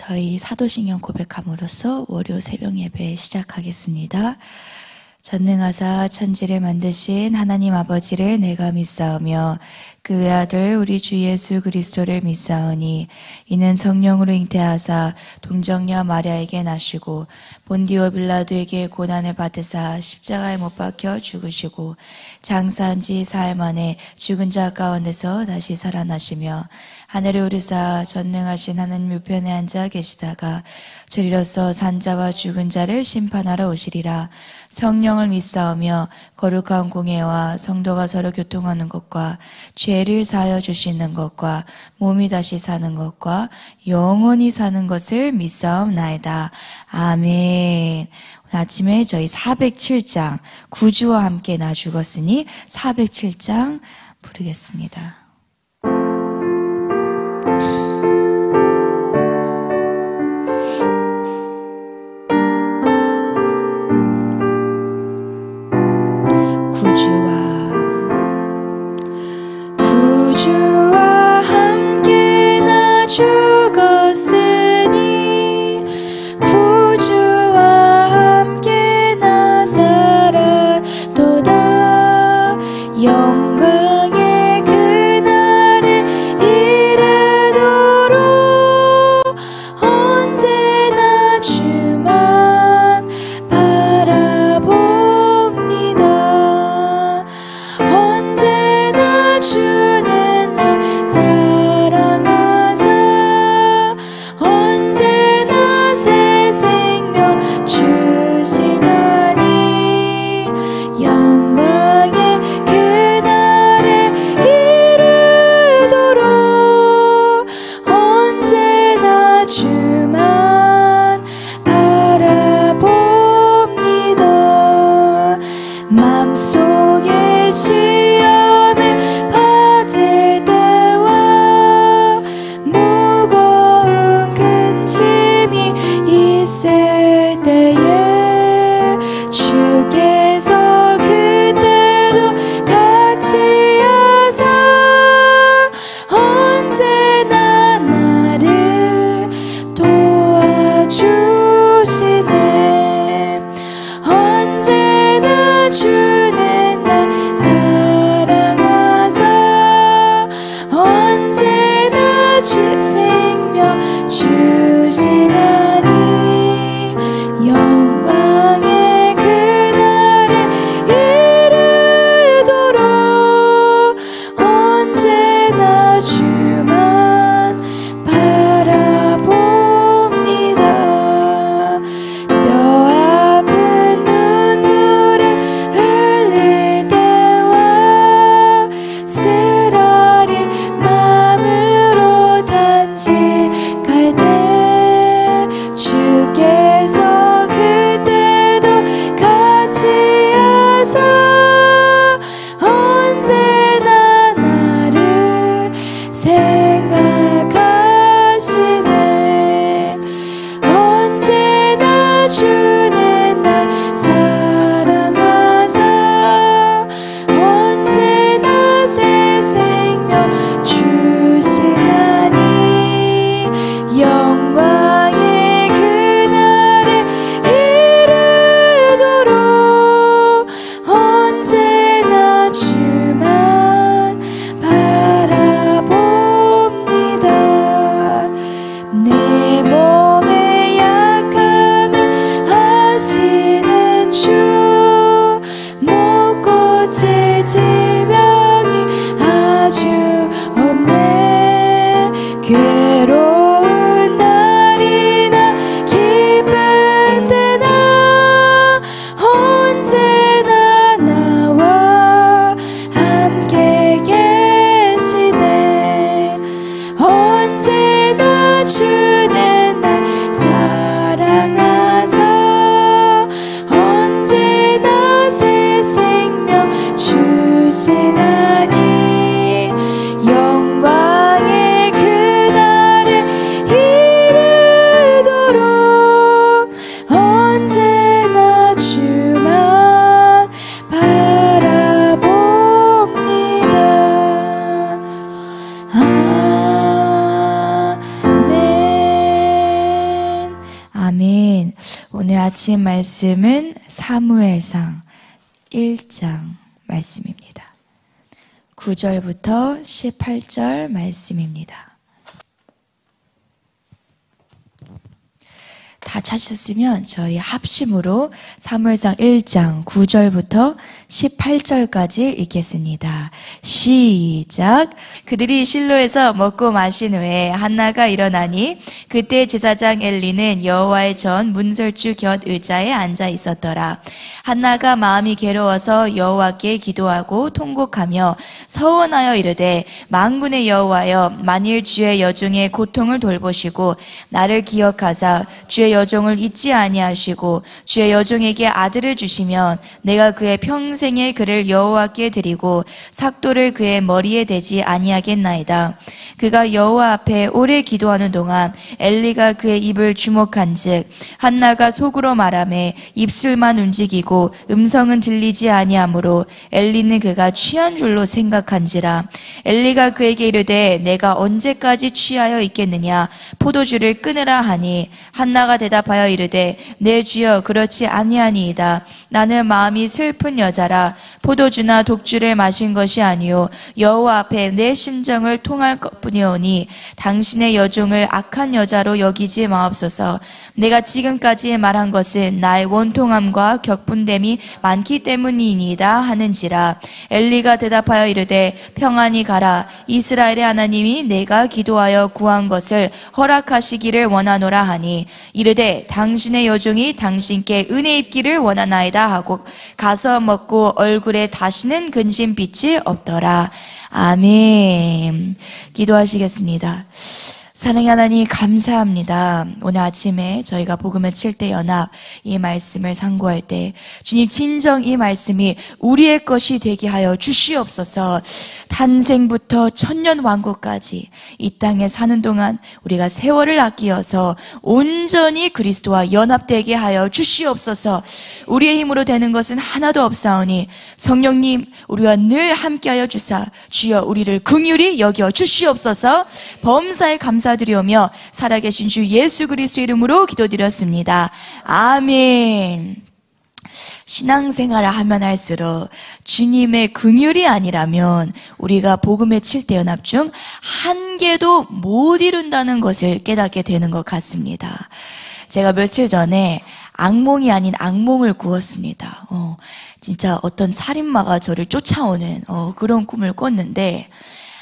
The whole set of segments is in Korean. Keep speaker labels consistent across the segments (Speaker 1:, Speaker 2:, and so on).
Speaker 1: 저희 사도신경 고백함으로써 월요 새벽 예배 시작하겠습니다. 전능하사 천지를 만드신 하나님 아버지를 내가 믿사오며 그 외아들 우리 주 예수 그리스도를 믿사오니 이는 성령으로 잉태하사 동정녀 마리아에게 나시고 본디오 빌라도에게 고난을 받으사 십자가에 못 박혀 죽으시고 장사한 지 사흘 만에 죽은 자 가운데서 다시 살아나시며 하늘에 오르사 전능하신 하나님 우편에 앉아 계시다가 저리로서 산자와 죽은 자를 심판하러 오시리라. 성령을 믿사오며 거룩한 공예와 성도가 서로 교통하는 것과 죄를 사하여 주시는 것과 몸이 다시 사는 것과 영원히 사는 것을 믿사옵나이다. 아멘. 오늘 아침에 저희 407장 구주와 함께 나 죽었으니 407장 부르겠습니다. 구주와 함께 나 죽었으니 구주와 함께 나 살았도다. 영광의 그날에 이르도록 언제나 주만 바라봅니다. 언제나 주는 날 사랑하사 언제나 새 생명 주시나니 영광의 그날에 이르도록 언제나 주만 바라봅니다. 맘속에 시험을 받을 때와 무거운 근심이 있을 때에 주께서 그때도 같이 하사 언제나 나를 도와주시네. 언제나 주는 날 사랑하사 언제나 주 생명 주시나니 영광의 그날에 이르도록 언제나 주만 바라봅니다. 뼈 아픈 눈물을 흘릴 때와 쓰라린 마음으로 단식할 때 주께서 그때도 같이 하사 언제나 나를 생각하시네. 언제나 주는 날 사랑하사 언제나 새 생명 주시나니 영광의 오늘 아침 말씀은 사무엘상 1장 말씀입니다. 9절부터 18절 말씀입니다. 다 찾으셨으면 저희 합심으로 사무엘상 1장 9절부터 18절까지 읽겠습니다. 시작. 그들이 실로에서 먹고 마신 후에 한나가 일어나니 그때 제사장 엘리는 여호와의 전 문설주 곁 의자에 앉아 있었더라. 한나가 마음이 괴로워서 여호와께 기도하고 통곡하며 서원하여 이르되 만군의 여호와여, 만일 주의 여종의 고통을 돌보시고 나를 기억하사 주의 여종을 잊지 아니하시고 주의 여종에게 아들을 주시면 내가 그의 평생의 그를 여호와께 드리고 삭도를 그의 머리에 대지 아니하겠나이다. 그가 여호와 앞에 오래 기도하는 동안 엘리가 그의 입을 주목한즉 한나가 속으로 말하매 입술만 움직이고 음성은 들리지 아니하므로 엘리는 그가 취한 줄로 생각한지라. 엘리가 그에게 이르되 내가 언제까지 취하여 있겠느냐, 포도주를 끊으라 하니 한나가 대답하여 이르되 내 주여, 그렇지 아니하니이다. 나는 마음이 슬픈 여자라 포도주나 독주를 마신 것이 아니요 여호와 앞에 내 심정을 통할 것뿐이오니 당신의 여종을 악한 여자로 여기지 마옵소서. 내가 지금까지 말한 것은 나의 원통함과 격분됨이 많기 때문이니이다 하는지라. 엘리가 대답하여 이르되 평안히 가라. 이스라엘의 하나님이 내가 기도하여 구한 것을 허락하시기를 원하노라 하니 이르되 당신의 여종이 당신께 은혜 입기를 원하나이다 하고 가서 먹고 얼굴에 다시는 근심빛이 없더라. 아멘. 기도하시겠습니다. 사랑의 하나님, 감사합니다. 오늘 아침에 저희가 복음의 7대 연합 이 말씀을 상고할 때 주님, 진정 이 말씀이 우리의 것이 되게 하여 주시옵소서. 탄생부터 천년왕국까지 이 땅에 사는 동안 우리가 세월을 아끼어서 온전히 그리스도와 연합되게 하여 주시옵소서. 우리의 힘으로 되는 것은 하나도 없사오니 성령님, 우리와 늘 함께하여 주사 주여 우리를 긍휼히 여겨 주시옵소서. 범사에 감사드리오며 살아계신 주 예수 그리스도 이름으로 기도드렸습니다. 아멘. 신앙생활을 하면 할수록 주님의 긍휼이 아니라면 우리가 복음의 7대 연합 중 한 개도 못 이룬다는 것을 깨닫게 되는 것 같습니다. 제가 며칠 전에 악몽이 아닌 악몽을 꾸었습니다. 진짜 어떤 살인마가 저를 쫓아오는 그런 꿈을 꿨는데,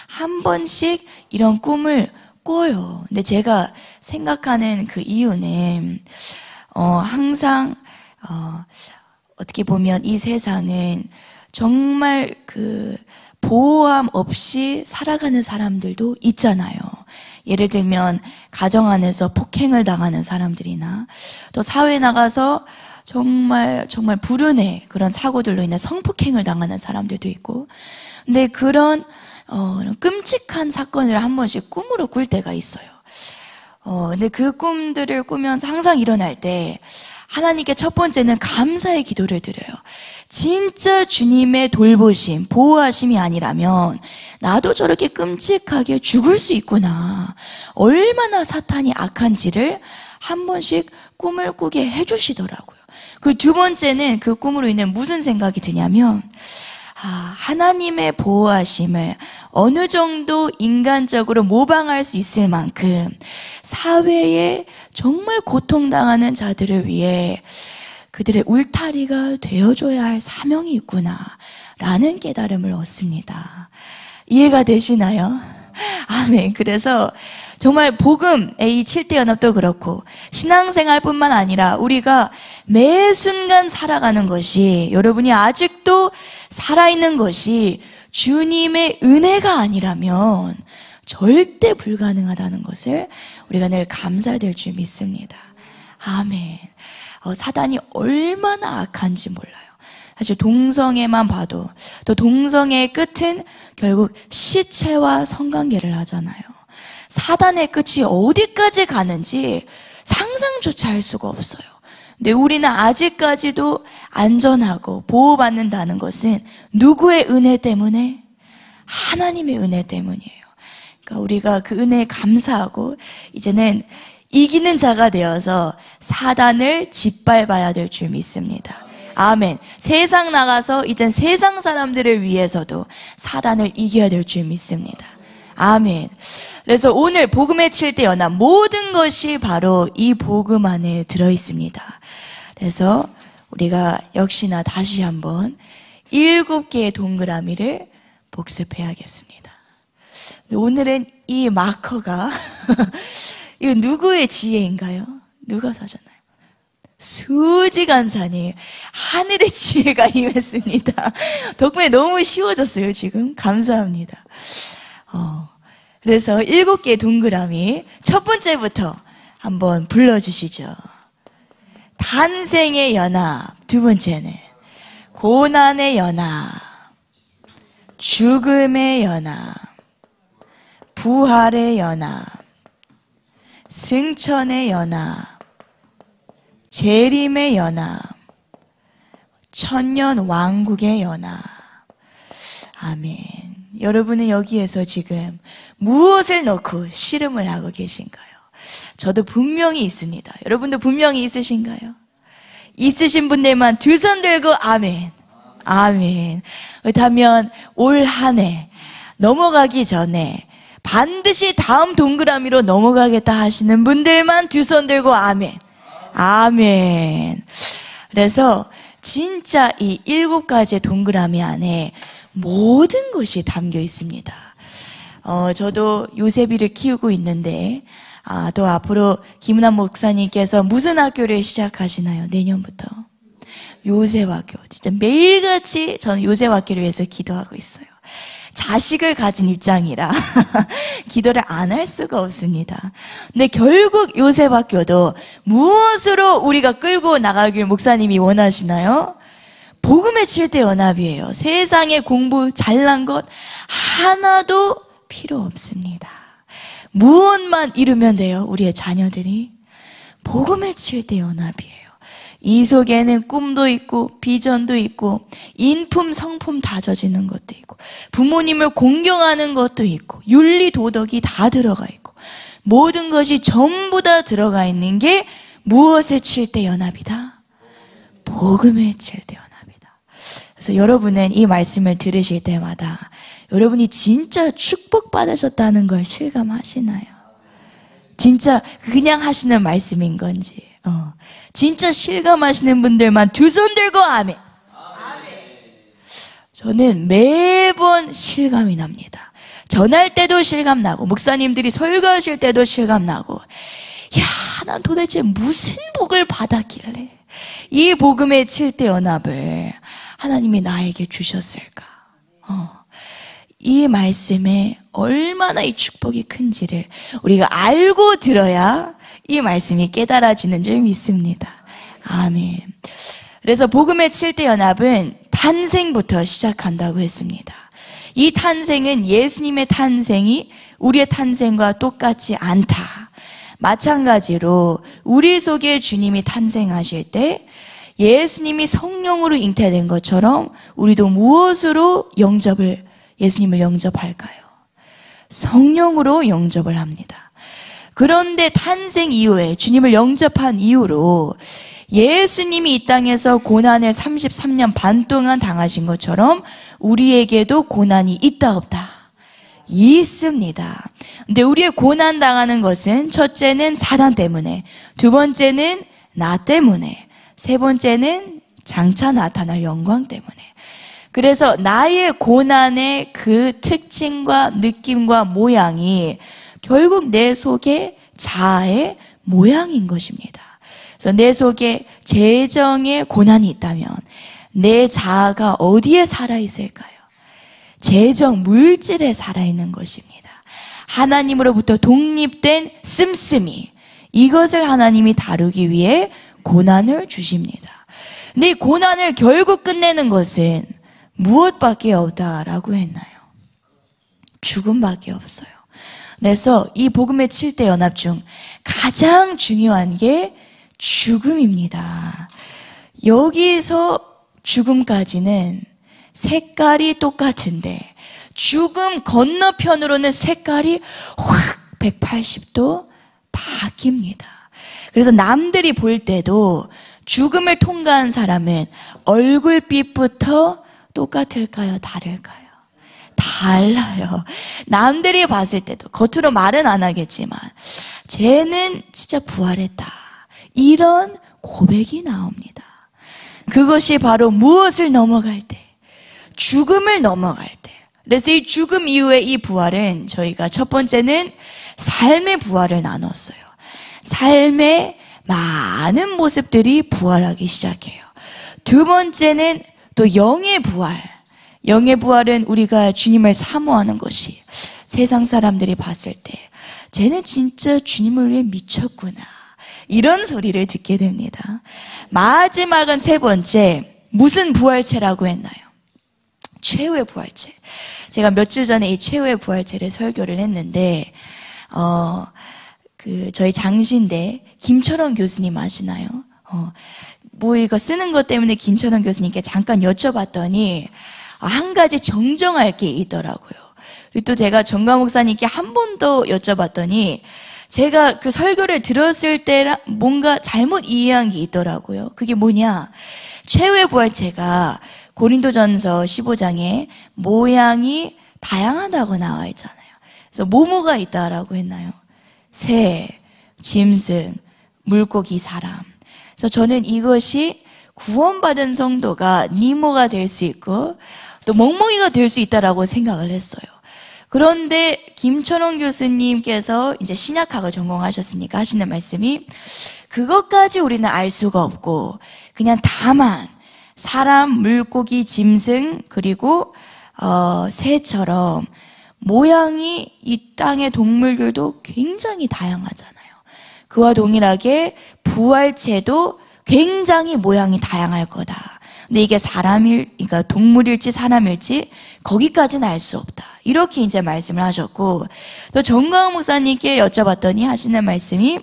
Speaker 1: 한 번씩 이런 꿈을 꿔요. 근데 제가 생각하는 그 이유는 항상 어떻게 보면 이 세상은 정말 그 보호함 없이 살아가는 사람들도 있잖아요. 예를 들면 가정 안에서 폭행을 당하는 사람들이나 또 사회에 나가서 정말 불운의 그런 사고들로 인해 성폭행을 당하는 사람들도 있고, 근데 그런 끔찍한 사건을 한 번씩 꿈으로 꿀 때가 있어요. 근데 그 꿈들을 꾸면서 항상 일어날 때 하나님께 첫 번째는 감사의 기도를 드려요. 진짜 주님의 돌보심, 보호하심이 아니라면 나도 저렇게 끔찍하게 죽을 수 있구나. 얼마나 사탄이 악한지를 한 번씩 꿈을 꾸게 해주시더라고요. 그 두 번째는 그 꿈으로 인해 무슨 생각이 드냐면, 하나님의 보호하심을 어느 정도 인간적으로 모방할 수 있을 만큼 사회에 정말 고통당하는 자들을 위해 그들의 울타리가 되어줘야 할 사명이 있구나 라는 깨달음을 얻습니다. 이해가 되시나요? 아멘. 그래서 정말 복음의 이 7대 연합도 그렇고 신앙생활뿐만 아니라 우리가 매 순간 살아가는 것이, 여러분이 아직도 살아있는 것이 주님의 은혜가 아니라면 절대 불가능하다는 것을 우리가 늘 감사될 줄 믿습니다. 아멘. 사단이 얼마나 악한지 몰라요. 사실 동성애만 봐도, 또 동성애의 끝은 결국 시체와 성관계를 하잖아요. 사단의 끝이 어디까지 가는지 상상조차 할 수가 없어요. 근데 우리는 아직까지도 안전하고 보호받는다는 것은 누구의 은혜 때문에? 하나님의 은혜 때문이에요. 그러니까 우리가 그 은혜에 감사하고 이제는 이기는 자가 되어서 사단을 짓밟아야 될 줄 믿습니다. 아멘. 세상 나가서 이젠 세상 사람들을 위해서도 사단을 이겨야 될 줄 믿습니다. 아멘. 그래서 오늘 복음의 7대 연합, 모든 것이 바로 이 복음 안에 들어있습니다. 그래서 우리가 역시나 다시 한번 7개의 동그라미를 복습해야겠습니다. 오늘은 이 마커가 이거 누구의 지혜인가요? 누가 사셨나요? 수지간산이 하늘의 지혜가 임했습니다. 덕분에 너무 쉬워졌어요, 지금. 감사합니다. 그래서 7개의 동그라미 첫 번째부터 한번 불러주시죠. 탄생의 연합. 두 번째는 고난의 연합, 죽음의 연합, 부활의 연합, 승천의 연합, 재림의 연합, 천년 왕국의 연합. 아멘. 여러분은 여기에서 지금 무엇을 넣고 씨름을 하고 계신가요? 저도 분명히 있습니다. 여러분도 분명히 있으신가요? 있으신 분들만 두 손 들고 아멘. 아멘. 그렇다면 올 한 해 넘어가기 전에 반드시 다음 동그라미로 넘어가겠다 하시는 분들만 두 손 들고 아멘. 아멘. 그래서 진짜 이 7가지의 동그라미 안에 모든 것이 담겨 있습니다. 저도 요셉이를 키우고 있는데, 또 앞으로 김은환 목사님께서 무슨 학교를 시작하시나요? 내년부터? 요셉학교. 진짜 매일같이 저는 요셉학교를 위해서 기도하고 있어요. 자식을 가진 입장이라 기도를 안 할 수가 없습니다. 근데 결국 요셉학교도 무엇으로 우리가 끌고 나가길 목사님이 원하시나요? 복음의 7대 연합이에요. 세상에 공부 잘난 것 하나도 필요 없습니다. 무엇만 이루면 돼요? 우리의 자녀들이 복음의 7대 연합이에요. 이 속에는 꿈도 있고 비전도 있고 인품 성품 다져지는 것도 있고 부모님을 공경하는 것도 있고 윤리 도덕이 다 들어가 있고 모든 것이 전부 다 들어가 있는 게 무엇의 7대 연합이다? 복음의 7대 연합이다. 그래서 여러분은 이 말씀을 들으실 때마다 여러분이 진짜 축복받으셨다는 걸 실감하시나요? 진짜 그냥 하시는 말씀인 건지 진짜 실감하시는 분들만 두 손 들고 아멘. 저는 매번 실감이 납니다. 전할 때도 실감 나고 목사님들이 설교하실 때도 실감 나고 난 도대체 무슨 복을 받았길래 이 복음의 7대 연합을 하나님이 나에게 주셨을까? 이 말씀에 얼마나 이 축복이 큰지를 우리가 알고 들어야 이 말씀이 깨달아지는 줄 믿습니다. 아멘. 그래서 복음의 7대 연합은 탄생부터 시작한다고 했습니다. 이 탄생은 예수님의 탄생이 우리의 탄생과 똑같지 않다. 마찬가지로 우리 속에 주님이 탄생하실 때 예수님이 성령으로 잉태된 것처럼 우리도 무엇으로 예수님을 영접할까요? 성령으로 영접을 합니다. 그런데 탄생 이후에 주님을 영접한 이후로 예수님이 이 땅에서 고난을 33년 반 동안 당하신 것처럼 우리에게도 고난이 있다 없다? 있습니다. 근데 우리의 고난 당하는 것은 첫째는 사단 때문에, 두 번째는 나 때문에, 세 번째는 장차 나타날 영광 때문에. 그래서 나의 고난의 그 특징과 느낌과 모양이 결국 내 속에 자아의 모양인 것입니다. 그래서 내 속에 재정의 고난이 있다면 내 자아가 어디에 살아있을까요? 재정, 물질에 살아있는 것입니다. 하나님으로부터 독립된 씀씀이, 이것을 하나님이 다루기 위해 고난을 주십니다. 근데 이 고난을 결국 끝내는 것은 무엇밖에 없다라고 했나요? 죽음밖에 없어요. 그래서 이 복음의 7대 연합 중 가장 중요한 게 죽음입니다. 여기서 죽음까지는 색깔이 똑같은데 죽음 건너편으로는 색깔이 확 180도 바뀝니다. 그래서 남들이 볼 때도 죽음을 통과한 사람은 얼굴빛부터 똑같을까요? 다를까요? 달라요. 남들이 봤을 때도 겉으로 말은 안 하겠지만 쟤는 진짜 부활했다, 이런 고백이 나옵니다. 그것이 바로 무엇을 넘어갈 때? 죽음을 넘어갈 때. 그래서 이 죽음 이후의 이 부활은 저희가 첫 번째는 삶의 부활을 나눴어요. 삶의 많은 모습들이 부활하기 시작해요. 두 번째는 또 영의 부활. 영의 부활은 우리가 주님을 사모하는 것이 세상 사람들이 봤을 때 쟤는 진짜 주님을 위해 미쳤구나, 이런 소리를 듣게 됩니다. 마지막은 세 번째, 무슨 부활체라고 했나요? 최후의 부활체. 제가 몇 주 전에 이 최후의 부활체를 설교를 했는데 저희 장신대 김철원 교수님 아시나요? 뭐 이거 쓰는 것 때문에 김철원 교수님께 잠깐 여쭤봤더니 한 가지 정정할 게 있더라고요. 그리고 또 제가 정강 목사님께 한 번 더 여쭤봤더니 제가 그 설교를 들었을 때 뭔가 잘못 이해한 게 있더라고요. 그게 뭐냐? 최후의 부활체가 고린도전서 15장에 모양이 다양하다고 나와 있잖아요. 그래서 뭐뭐가 있다라고 했나요? 새, 짐승, 물고기, 사람. 그래서 저는 이것이 구원받은 성도가 니모가 될 수 있고 또 멍멍이가 될 수 있다라고 생각을 했어요. 그런데 김철원 교수님께서 이제 신약학을 전공하셨으니까 하시는 말씀이 그것까지 우리는 알 수가 없고 그냥 다만 사람, 물고기, 짐승 그리고 새처럼 모양이 이 땅의 동물들도 굉장히 다양하잖아요. 그와 동일하게 부활체도 굉장히 모양이 다양할 거다. 근데 이게 그러니까 동물일지 사람일지 거기까지는 알 수 없다, 이렇게 이제 말씀을 하셨고, 또 정광훈 목사님께 여쭤봤더니 하시는 말씀이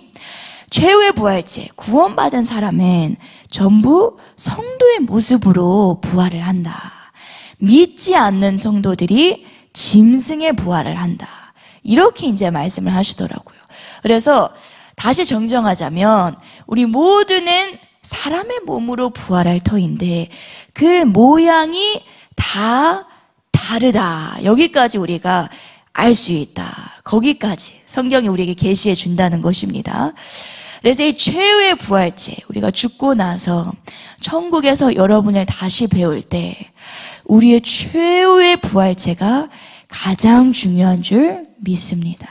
Speaker 1: 최후의 부활체, 구원받은 사람은 전부 성도의 모습으로 부활을 한다. 믿지 않는 성도들이 짐승의 부활을 한다, 이렇게 이제 말씀을 하시더라고요. 그래서 다시 정정하자면 우리 모두는 사람의 몸으로 부활할 터인데 그 모양이 다 다르다, 여기까지 우리가 알 수 있다. 거기까지 성경이 우리에게 계시해 준다는 것입니다. 그래서 이 최후의 부활체, 우리가 죽고 나서 천국에서 여러분을 다시 배울 때 우리의 최후의 부활체가 가장 중요한 줄 믿습니다.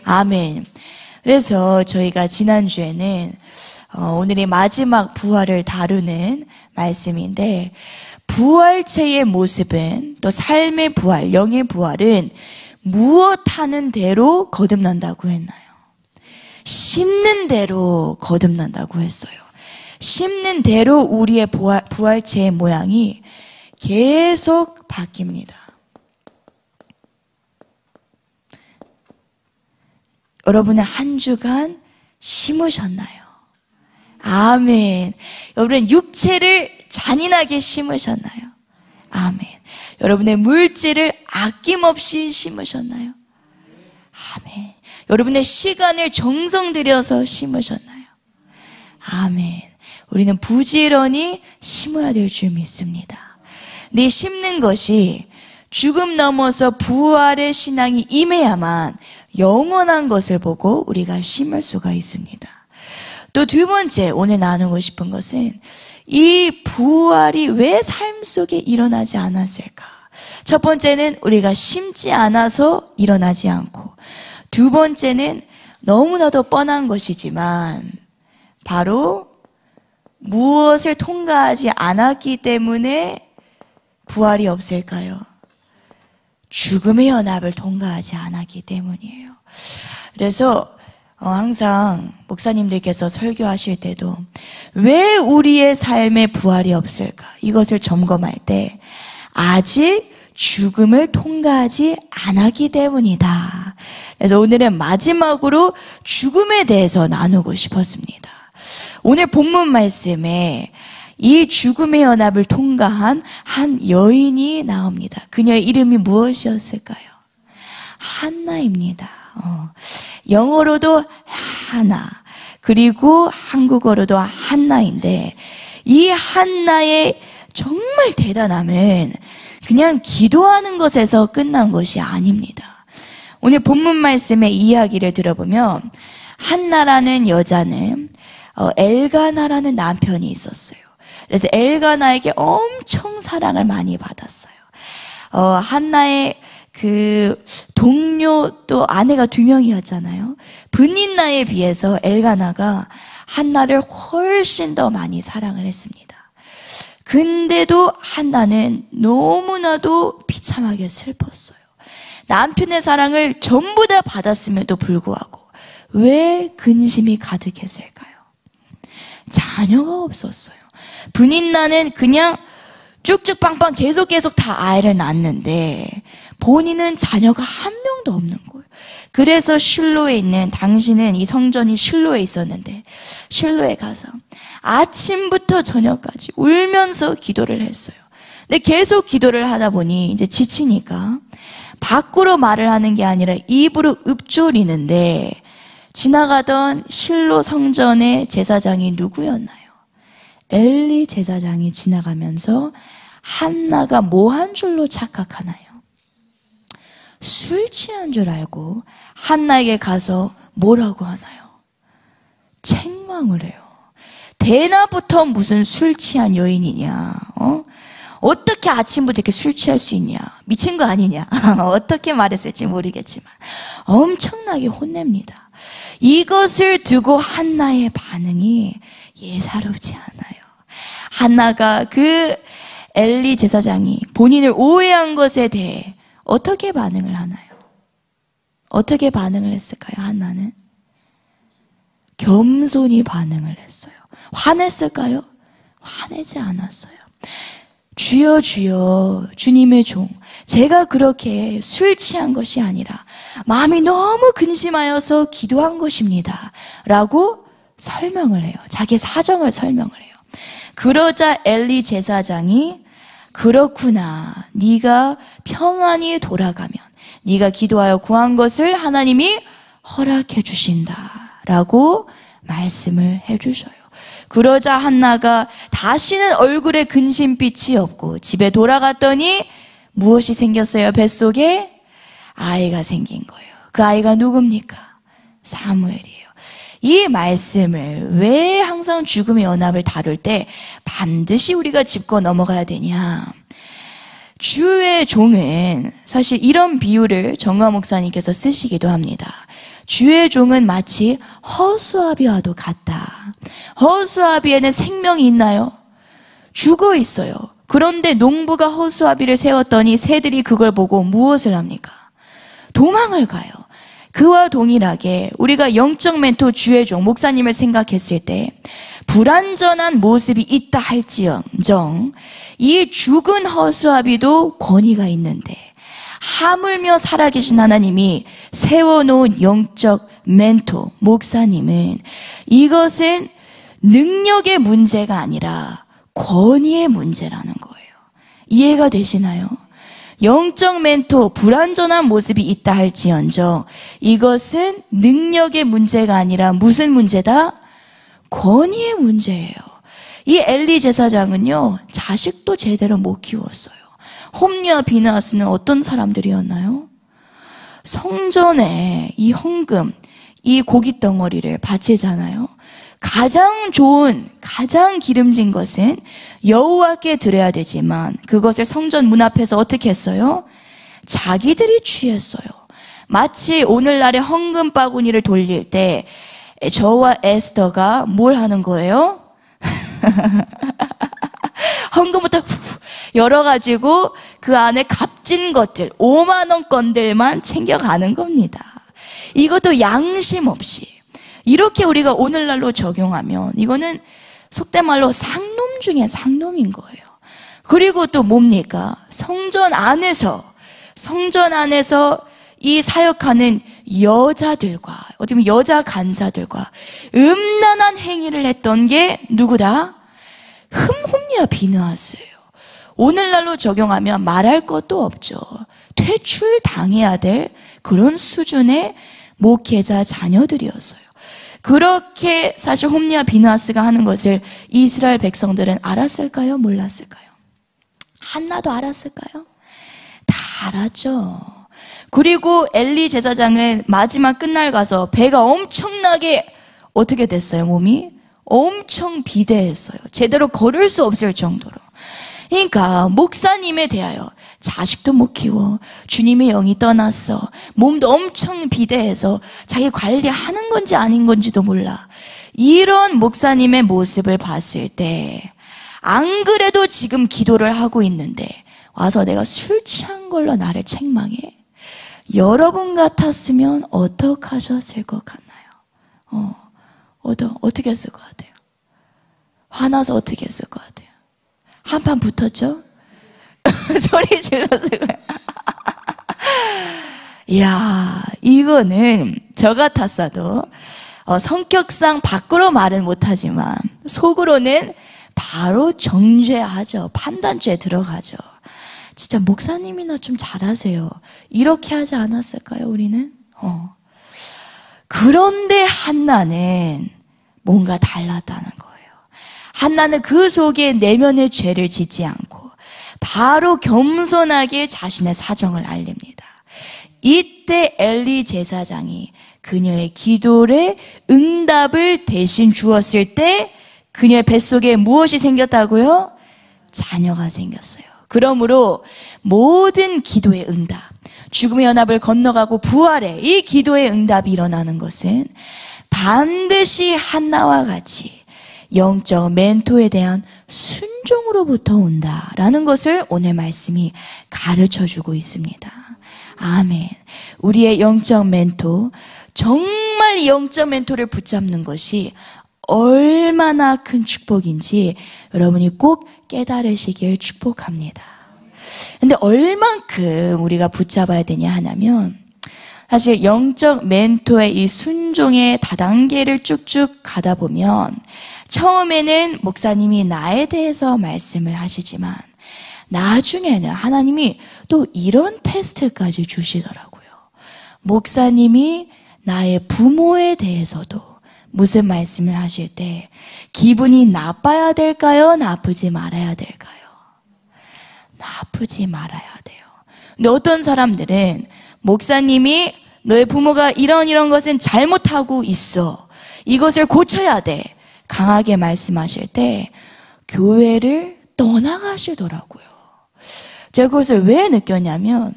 Speaker 1: 아멘. 그래서 저희가 지난주에는 오늘의 마지막 부활을 다루는 말씀인데, 부활체의 모습은, 또 삶의 부활, 영의 부활은 무엇 하는 대로 거듭난다고 했나요? 심는 대로 거듭난다고 했어요. 심는 대로 우리의 부활체의 모양이 계속 바뀝니다. 여러분은 한 주간 심으셨나요? 아멘. 여러분 육체를 잔인하게 심으셨나요? 아멘. 여러분의 물질을 아낌없이 심으셨나요? 아멘. 여러분의 시간을 정성 들여서 심으셨나요? 아멘. 우리는 부지런히 심어야 될 줄 믿습니다. 네, 심는 것이 죽음 넘어서 부활의 신앙이 임해야만 영원한 것을 보고 우리가 심을 수가 있습니다. 또 두 번째 오늘 나누고 싶은 것은 이 부활이 왜 삶 속에 일어나지 않았을까? 첫 번째는 우리가 심지 않아서 일어나지 않고, 두 번째는 너무나도 뻔한 것이지만 바로 무엇을 통과하지 않았기 때문에 부활이 없을까요? 죽음의 연합을 통과하지 않았기 때문이에요. 그래서 항상 목사님들께서 설교하실 때도 왜 우리의 삶에 부활이 없을까? 이것을 점검할 때 아직 죽음을 통과하지 않았기 때문이다. 그래서 오늘은 마지막으로 죽음에 대해서 나누고 싶었습니다. 오늘 본문 말씀에 이 죽음의 연합을 통과한 한 여인이 나옵니다. 그녀의 이름이 무엇이었을까요? 한나입니다. 영어로도 하나, 그리고 한국어로도 한나인데, 이 한나의 정말 대단함은 그냥 기도하는 것에서 끝난 것이 아닙니다. 오늘 본문 말씀의 이야기를 들어보면 한나라는 여자는 엘가나라는 남편이 있었어요. 그래서 엘가나에게 엄청 사랑을 많이 받았어요. 한나의 그 동료 또 아내가 2명이었잖아요. 브닌나에 비해서 엘가나가 한나를 훨씬 더 많이 사랑을 했습니다. 근데도 한나는 너무나도 비참하게 슬펐어요. 남편의 사랑을 전부 다 받았음에도 불구하고 왜 근심이 가득했을까요? 자녀가 없었어요. 브닌나는 그냥 쭉쭉 빵빵 계속 다 아이를 낳았는데 본인은 자녀가 한 명도 없는 거예요. 그래서 실로에 있는, 당시는 이 성전이 실로에 있었는데 실로에 가서 아침부터 저녁까지 울면서 기도를 했어요. 근데 계속 기도를 하다 보니 이제 지치니까 밖으로 말을 하는 게 아니라 입으로 읊조리는데, 지나가던 실로 성전의 제사장이 누구였나요? 엘리 제사장이 지나가면서 한나가 뭐 한 줄로 착각하나요? 술 취한 줄 알고 한나에게 가서 뭐라고 하나요? 책망을 해요. 대낮부터 무슨 술 취한 여인이냐? 어떻게 아침부터 이렇게 술 취할 수 있냐? 미친 거 아니냐? 어떻게 말했을지 모르겠지만 엄청나게 혼냅니다. 이것을 두고 한나의 반응이 예사롭지 않아요. 한나가 그 엘리 제사장이 본인을 오해한 것에 대해 어떻게 반응을 하나요? 어떻게 반응을 했을까요? 한나는 겸손히 반응을 했어요. 화냈을까요? 화내지 않았어요. 주여 주여 주님의 종, 제가 그렇게 술 취한 것이 아니라 마음이 너무 근심하여서 기도한 것입니다 라고 설명을 해요. 자기 사정을 설명을 해요. 그러자 엘리 제사장이 그렇구나, 네가 평안히 돌아가면 네가 기도하여 구한 것을 하나님이 허락해 주신다 라고 말씀을 해주셔요. 그러자 한나가 다시는 얼굴에 근심빛이 없고 집에 돌아갔더니 무엇이 생겼어요? 뱃속에 아이가 생긴 거예요. 그 아이가 누굽니까? 사무엘이에요. 이 말씀을 왜 항상 죽음의 연합을 다룰 때 반드시 우리가 짚고 넘어가야 되냐? 주의 종은 사실 이런 비유를 정화 목사님께서 쓰시기도 합니다. 주의 종은 마치 허수아비와도 같다. 허수아비에는 생명이 있나요? 죽어 있어요. 그런데 농부가 허수아비를 세웠더니 새들이 그걸 보고 무엇을 합니까? 도망을 가요. 그와 동일하게 우리가 영적 멘토 주의 종 목사님을 생각했을 때 불완전한 모습이 있다 할지언정 이 죽은 허수아비도 권위가 있는데, 하물며 살아계신 하나님이 세워놓은 영적 멘토 목사님은 이것은 능력의 문제가 아니라 권위의 문제라는 거예요. 이해가 되시나요? 영적 멘토 불완전한 모습이 있다 할지언정 이것은 능력의 문제가 아니라 무슨 문제다? 권위의 문제예요. 이 엘리 제사장은요, 자식도 제대로 못 키웠어요. 홈리와 비나스는 어떤 사람들이었나요? 성전에 이 헌금, 이 고기 덩어리를 바치잖아요. 가장 좋은, 가장 기름진 것은 여호와께 드려야 되지만 그것을 성전 문 앞에서 어떻게 했어요? 자기들이 취했어요. 마치 오늘날의 헌금 바구니를 돌릴 때 저와 에스더가 뭘 하는 거예요? 헌금부터 열어가지고 그 안에 값진 것들 5만 원권들만 챙겨가는 겁니다. 이것도 양심 없이 이렇게 우리가 오늘날로 적용하면 이거는 속된 말로 상놈 중에 상놈인 거예요. 그리고 또 뭡니까? 성전 안에서 이 사역하는 여자들과 어떻게 보면 여자 간사들과 음란한 행위를 했던 게 누구다? 홈리와 비느하스예요. 오늘날로 적용하면 말할 것도 없죠. 퇴출당해야 될 그런 수준의 목회자 자녀들이었어요. 그렇게 사실 홈리와 비느하스가 하는 것을 이스라엘 백성들은 알았을까요? 몰랐을까요? 한나도 알았을까요? 다 알았죠. 그리고 엘리 제사장은 마지막 끝날 가서 배가 엄청나게 어떻게 됐어요? 몸이 엄청 비대했어요. 제대로 걸을 수 없을 정도로. 그러니까 목사님에 대하여 자식도 못 키워, 주님의 영이 떠났어, 몸도 엄청 비대해서 자기 관리하는 건지 아닌 건지도 몰라. 이런 목사님의 모습을 봤을 때 안 그래도 지금 기도를 하고 있는데 와서 내가 술 취한 걸로 나를 책망해? 여러분 같았으면 어떻게 하셨을 것 같나요? 어떻게 했을 것 같아요? 화나서 어떻게 했을 것 같아요? 한판 붙었죠? 소리 질렀을 거예요. 이야, 이거는 저 같았어도 성격상 밖으로 말은 못하지만 속으로는 바로 정죄하죠. 판단죄 들어가죠. 진짜 목사님이나 좀 잘하세요. 이렇게 하지 않았을까요, 우리는? 그런데 한나는 뭔가 달랐다는 거예요. 한나는 그 속에 내면의 죄를 짓지 않고 바로 겸손하게 자신의 사정을 알립니다. 이때 엘리 제사장이 그녀의 기도에 응답을 대신 주었을 때 그녀의 뱃속에 무엇이 생겼다고요? 자녀가 생겼어요. 그러므로 모든 기도의 응답, 죽음의 연합을 건너가고 부활의 이 기도의 응답이 일어나는 것은 반드시 한나와 같이 영적 멘토에 대한 순종으로부터 온다라는 것을 오늘 말씀이 가르쳐주고 있습니다. 아멘. 우리의 영적 멘토, 정말 영적 멘토를 붙잡는 것이 얼마나 큰 축복인지 여러분이 꼭 깨달으시길 축복합니다. 근데 얼만큼 우리가 붙잡아야 되냐 하냐면 사실 영적 멘토의 이 순종의 다단계를 쭉쭉 가다 보면 처음에는 목사님이 나에 대해서 말씀을 하시지만 나중에는 하나님이 또 이런 테스트까지 주시더라고요. 목사님이 나의 부모에 대해서도 무슨 말씀을 하실 때 기분이 나빠야 될까요? 나쁘지 말아야 될까요? 나쁘지 말아야 돼요. 근데 어떤 사람들은 목사님이 너의 부모가 이런 것은 잘못하고 있어, 이것을 고쳐야 돼, 강하게 말씀하실 때 교회를 떠나가시더라고요. 제가 그것을 왜 느꼈냐면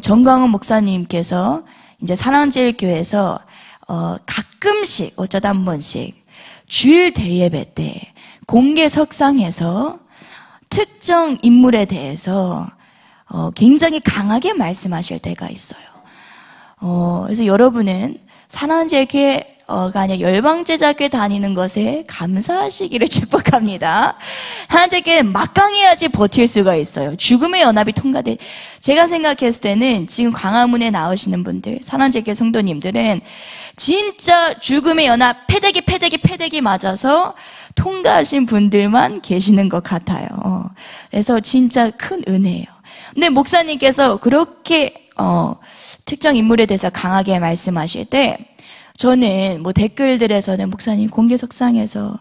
Speaker 1: 정광훈 목사님께서 이제 사랑제일교회에서 가끔씩 어쩌다 한 번씩 주일 대예배 때 공개 석상에서 특정 인물에 대해서 굉장히 강하게 말씀하실 때가 있어요. 그래서 여러분은 사랑제일교회가 아니라 열방제자교회 다니는 것에 감사하시기를 축복합니다. 사랑제일교회는 막강해야지 버틸 수가 있어요. 죽음의 연합이 통과돼. 제가 생각했을 때는 지금 광화문에 나오시는 분들, 사랑제일교회 성도님들은 진짜 죽음의 연합 패대기 맞아서 통과하신 분들만 계시는 것 같아요. 그래서 진짜 큰 은혜예요. 근데 목사님께서 그렇게 특정 인물에 대해서 강하게 말씀하실 때 저는 뭐 댓글들에서는 목사님 공개석상에서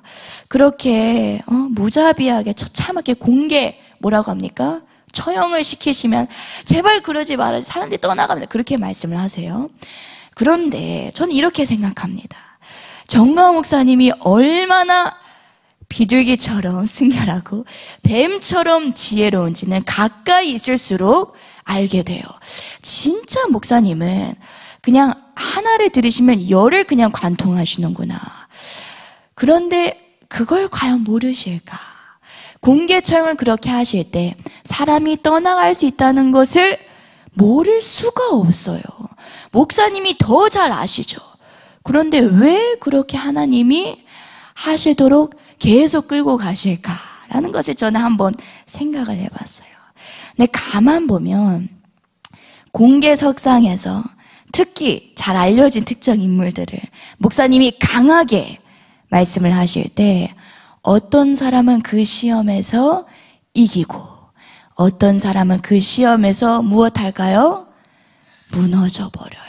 Speaker 1: 그렇게 무자비하게 처참하게 공개 뭐라고 합니까? 처형을 시키시면 제발 그러지 말아요. 사람들이 떠나갑니다. 그렇게 말씀을 하세요. 그런데 저는 이렇게 생각합니다. 정광훈 목사님이 얼마나 비둘기처럼 승결하고 뱀처럼 지혜로운지는 가까이 있을수록 알게 돼요. 진짜 목사님은 그냥 하나를 들으시면 열을 그냥 관통하시는구나. 그런데 그걸 과연 모르실까? 공개 처형을 그렇게 하실 때 사람이 떠나갈 수 있다는 것을 모를 수가 없어요. 목사님이 더 잘 아시죠. 그런데 왜 그렇게 하나님이 하시도록 계속 끌고 가실까라는 것을 저는 한번 생각을 해봤어요. 근데 가만 보면 공개석상에서 특히 잘 알려진 특정 인물들을 목사님이 강하게 말씀을 하실 때 어떤 사람은 그 시험에서 이기고 어떤 사람은 그 시험에서 무엇할까요? 무너져 버려요.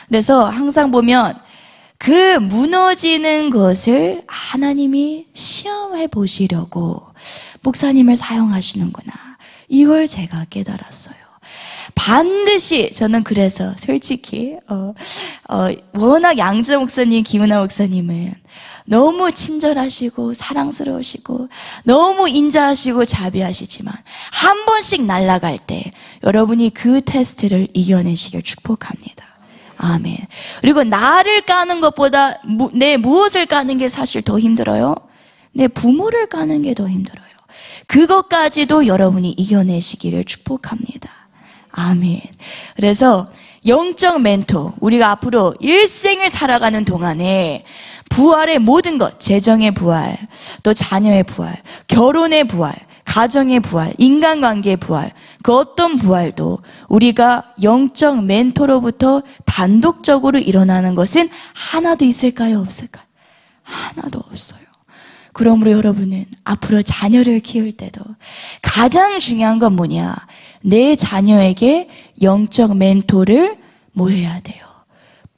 Speaker 1: 그래서 항상 보면 그 무너지는 것을 하나님이 시험해 보시려고 목사님을 사용하시는구나. 이걸 제가 깨달았어요. 반드시 저는 그래서 솔직히 워낙 양재 목사님, 김은아 목사님은 너무 친절하시고 사랑스러우시고 너무 인자하시고 자비하시지만 한 번씩 날아갈 때 여러분이 그 테스트를 이겨내시길 축복합니다. 아멘. 그리고 나를 까는 것보다 내 무엇을 까는 게 사실 더 힘들어요? 내 부모를 까는 게 더 힘들어요. 그것까지도 여러분이 이겨내시기를 축복합니다. 아멘. 그래서 영적 멘토, 우리가 앞으로 일생을 살아가는 동안에 부활의 모든 것, 재정의 부활, 또 자녀의 부활, 결혼의 부활, 가정의 부활, 인간관계의 부활, 그 어떤 부활도 우리가 영적 멘토로부터 단독적으로 일어나는 것은 하나도 있을까요? 없을까요? 하나도 없어요. 그러므로 여러분은 앞으로 자녀를 키울 때도 가장 중요한 건 뭐냐? 내 자녀에게 영적 멘토를 뭐 해야 돼요?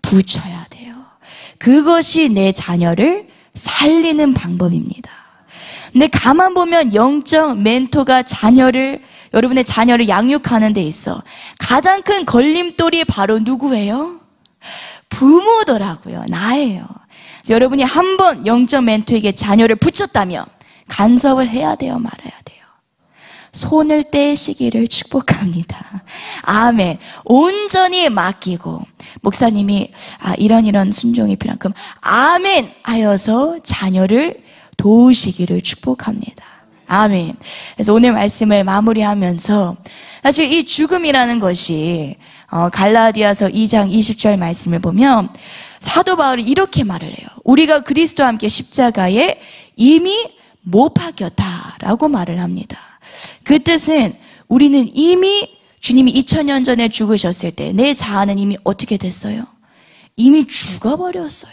Speaker 1: 붙여야 돼요. 그것이 내 자녀를 살리는 방법입니다. 근데 가만 보면 영적 멘토가 여러분의 자녀를 양육하는 데 있어 가장 큰 걸림돌이 바로 누구예요? 부모더라고요. 나예요. 여러분이 한번 영적 멘토에게 자녀를 붙였다면 간섭을 해야 돼요? 말아야 돼요? 손을 떼시기를 축복합니다. 아멘. 온전히 맡기고 목사님이 이런 순종이 필요한 그럼 아멘 하여서 자녀를 도우시기를 축복합니다. 아멘. 그래서 오늘 말씀을 마무리하면서 사실 이 죽음이라는 것이 갈라디아서 2장 20절 말씀을 보면 사도 바울이 이렇게 말을 해요. 우리가 그리스도와 함께 십자가에 이미 못 박혔다라고 말을 합니다. 그 뜻은 우리는 이미 주님이 2000년 전에 죽으셨을 때 내 자아는 이미 어떻게 됐어요? 이미 죽어버렸어요.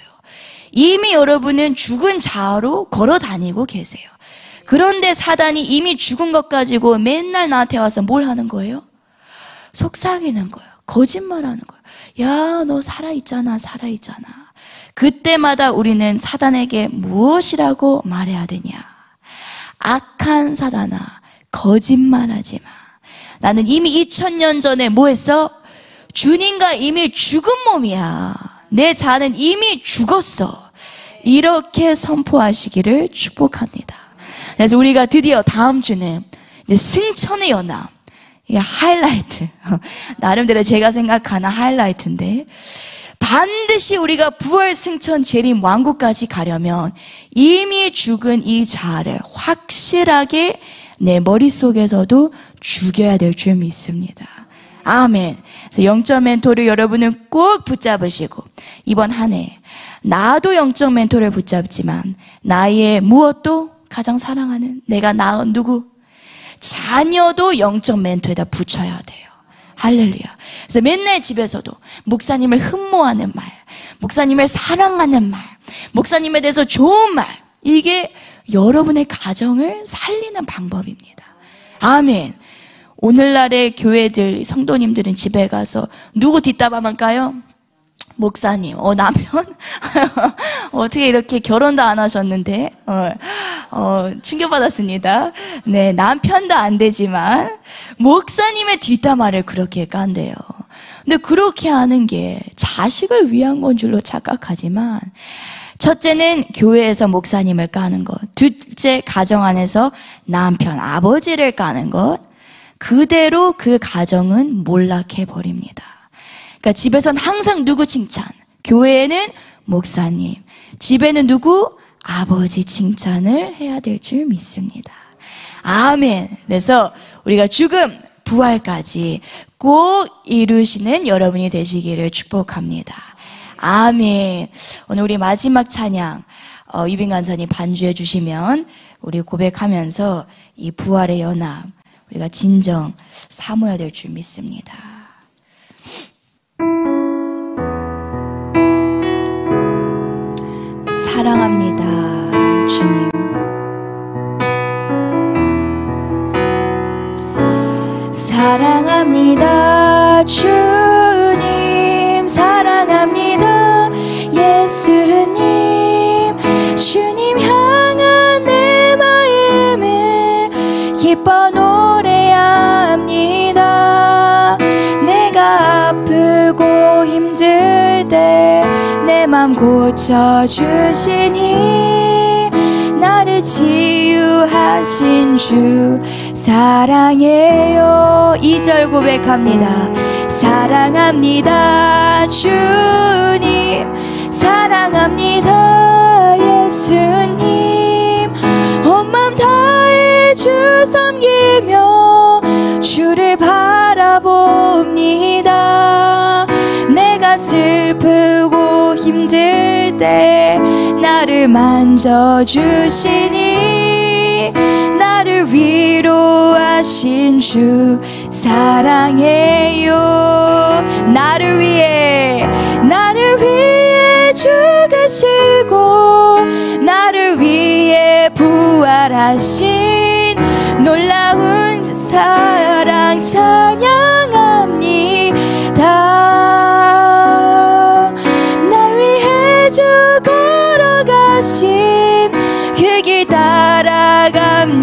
Speaker 1: 이미 여러분은 죽은 자아로 걸어 다니고 계세요. 그런데 사단이 이미 죽은 것 가지고 맨날 나한테 와서 뭘 하는 거예요? 속삭이는 거예요. 거짓말하는 거예요. 야, 너 살아있잖아, 살아있잖아. 그때마다 우리는 사단에게 무엇이라고 말해야 되냐? 악한 사단아, 거짓말하지 마. 나는 이미 2000년 전에 뭐 했어? 주님과 이미 죽은 몸이야. 내 자는 이미 죽었어. 이렇게 선포하시기를 축복합니다. 그래서 우리가 드디어 다음 주는 이제 승천의 연합. 이게 하이라이트. 나름대로 제가 생각하는 하이라이트인데 반드시 우리가 부활 승천 재림 왕국까지 가려면 이미 죽은 이 자아를 확실하게 내 머릿속에서도 죽여야 될 줄 믿습니다. 아멘. 그래서 영적 멘토를 여러분은 꼭 붙잡으시고 이번 한 해 나도 영적 멘토를 붙잡지만 나의 무엇도 가장 사랑하는 내가 낳은 누구? 자녀도 영적 멘토에다 붙여야 돼요. 할렐루야. 그래서 맨날 집에서도 목사님을 흠모하는 말, 목사님을 사랑하는 말, 목사님에 대해서 좋은 말, 이게 여러분의 가정을 살리는 방법입니다. 아멘. 오늘날의 교회들, 성도님들은 집에 가서 누구 뒷담화 할까요? 목사님, 남편? 어떻게 이렇게 결혼도 안 하셨는데, 충격받았습니다. 네, 남편도 안 되지만, 목사님의 뒷담화를 그렇게 깐대요. 근데 그렇게 하는 게 자식을 위한 건 줄로 착각하지만, 첫째는 교회에서 목사님을 까는 것, 둘째 가정 안에서 남편, 아버지를 까는 것, 그대로 그 가정은 몰락해 버립니다. 그러니까 집에선 항상 누구 칭찬, 교회에는 목사님, 집에는 누구? 아버지 칭찬을 해야 될 줄 믿습니다. 아멘. 그래서 우리가 죽음, 부활까지 꼭 이루시는 여러분이 되시기를 축복합니다. 아멘. 오늘 우리 마지막 찬양 유빈 간사님 반주해 주시면 우리 고백하면서 이 부활의 연합 우리가 진정 사모해야 될 줄 믿습니다. 사랑합니다, 주님. 사랑합니다, 주님. 예수님 주님 향한 내 마음을 기뻐 노래합니다. 내가 아프고 힘들 때 내 맘 고쳐주시니 나를 치유하신 주 사랑해요. 2절 고백합니다. 사랑합니다 주님 사랑합니다 예수님 온 맘 다해 주 섬기며 주를 바라봅니다. 내가 슬프고 힘들 때 나를 만져주시니 나를 위로하신 주 사랑해요. 나를 위해 죽으시고 나를 위해 부활하신 놀라운 사랑 찬양합니다. 날 위해 걸어가신 그 길 따라갑니다.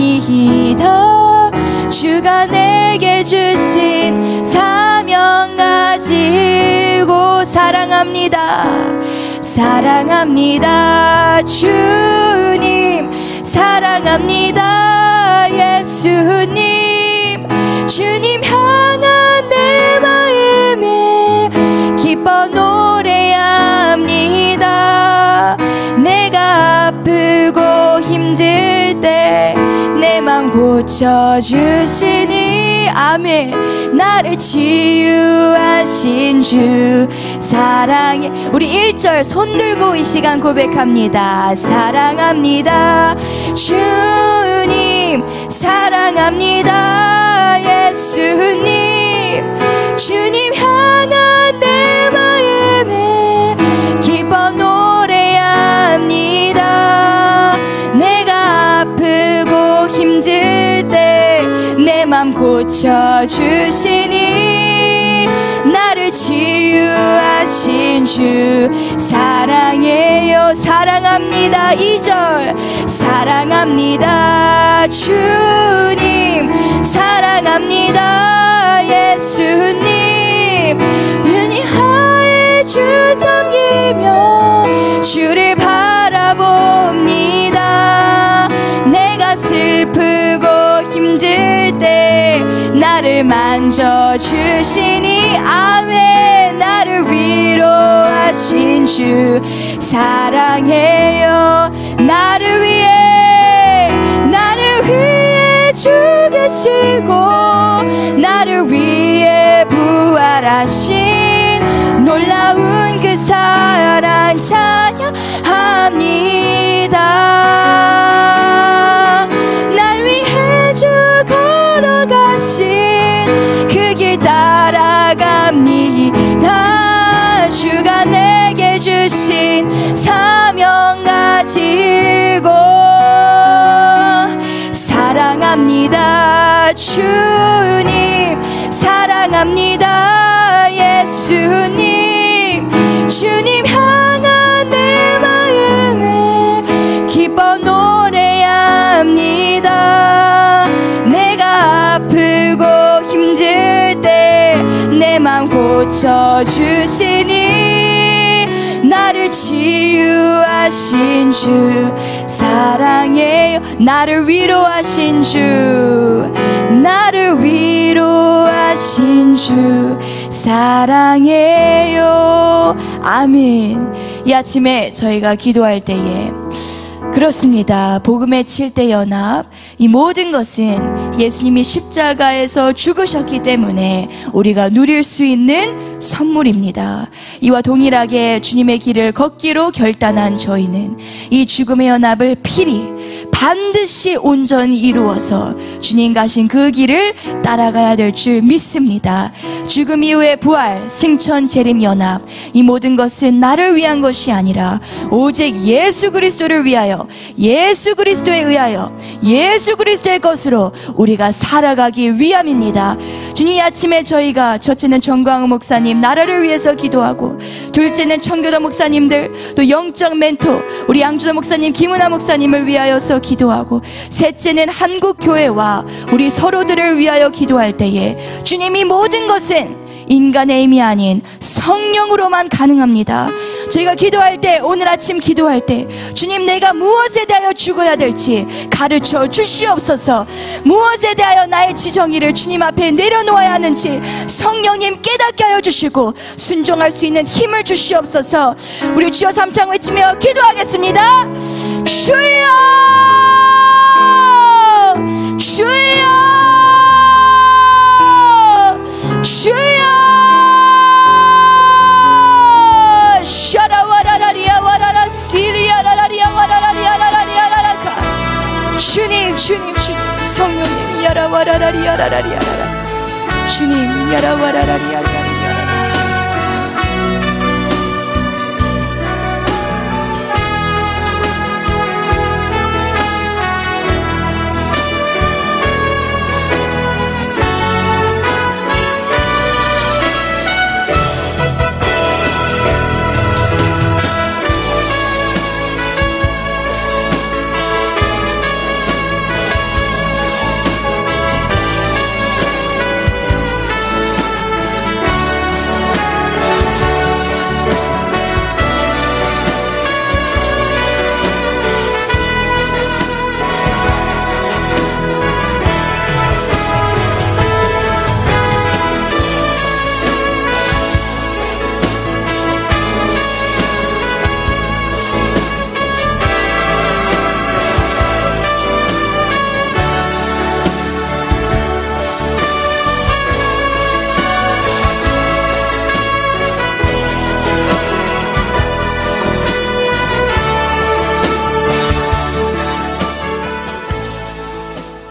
Speaker 1: 주가 내게 주신 사명 가지고 사랑합니다. 사랑합니다 주님 사랑합니다 예수님 주님 향한 내 마음을 기뻐 노래합니다. 내가 아프고 힘들 때 내 맘 고쳐주시니 아멘. 나를 치유하신 주 사랑해. 우리 1절 손들고 이 시간 고백합니다. 사랑합니다 주님 사랑합니다 예수님 주님 향한 내 마음을 기뻐 노래합니다. 내가 아프고 힘들 때 내 맘 고쳐주시니 나를 치유하신 주 사랑해요. 사랑합니다 2절 사랑합니다 주님 사랑합니다 예수님 은희 하에 주 섬기며 주를 바라봅니다. 내가 슬프고 힘들 때 나를 만져주시니 아멘. 나를 위로하신 주 사랑해요. 나를 위해 죽으시고 나를 위해 부활하신 놀라운 그 사랑 찬양합니다. 날 위해 주 걸어가신 그 길 따라갑니다. 주가 내게 주신 사명 가지고 사랑합니다 주님 사랑합니다 예수님 주님 향한 내 마음을 기뻐 노래합니다. 내가 아프고 힘들 때 내 맘 고쳐주시니 나를 치유하신 주 사랑해요. 나를 위로하신 주 나를 위로하신 주 사랑해요. 아멘. 이 아침에 저희가 기도할 때에 그렇습니다. 복음의 7대 연합, 이 모든 것은 예수님이 십자가에서 죽으셨기 때문에 우리가 누릴 수 있는 선물입니다. 이와 동일하게 주님의 길을 걷기로 결단한 저희는 이 죽음의 연합을 필히 반드시 온전히 이루어서 주님 가신 그 길을 따라가야 될 줄 믿습니다. 죽음 이후의 부활, 승천, 재림, 연합, 이 모든 것은 나를 위한 것이 아니라 오직 예수 그리스도를 위하여, 예수 그리스도에 의하여, 예수 그리스도의 것으로 우리가 살아가기 위함입니다. 주님, 이 아침에 저희가 첫째는 정광훈 목사님 나라를 위해서 기도하고, 둘째는 청교도 목사님들, 또 영적 멘토 우리 양준호 목사님, 김은아 목사님을 위하여서 기도하고, 셋째는 한국 교회와 우리 서로들을 위하여 기도할 때에 주님, 이 모든 것은 인간의 힘이 아닌 성령으로만 가능합니다. 저희가 기도할 때, 오늘 아침 기도할 때 주님, 내가 무엇에 대하여 죽어야 될지 가르쳐 주시옵소서. 무엇에 대하여 나의 지정의를 주님 앞에 내려놓아야 하는지 성령님 깨닫게 하여 주시고 순종할 수 있는 힘을 주시옵소서. 우리 주여 삼창 외치며 기도하겠습니다. 주여, 주여, 주여. 샤라와라라리야 와라라 시리야라라리야 와라라리야라라리야라라카. 주님, 주님, 주님, 성령님, 야라와라라리야라라리야라라. 주님, 야라와라라리야라라.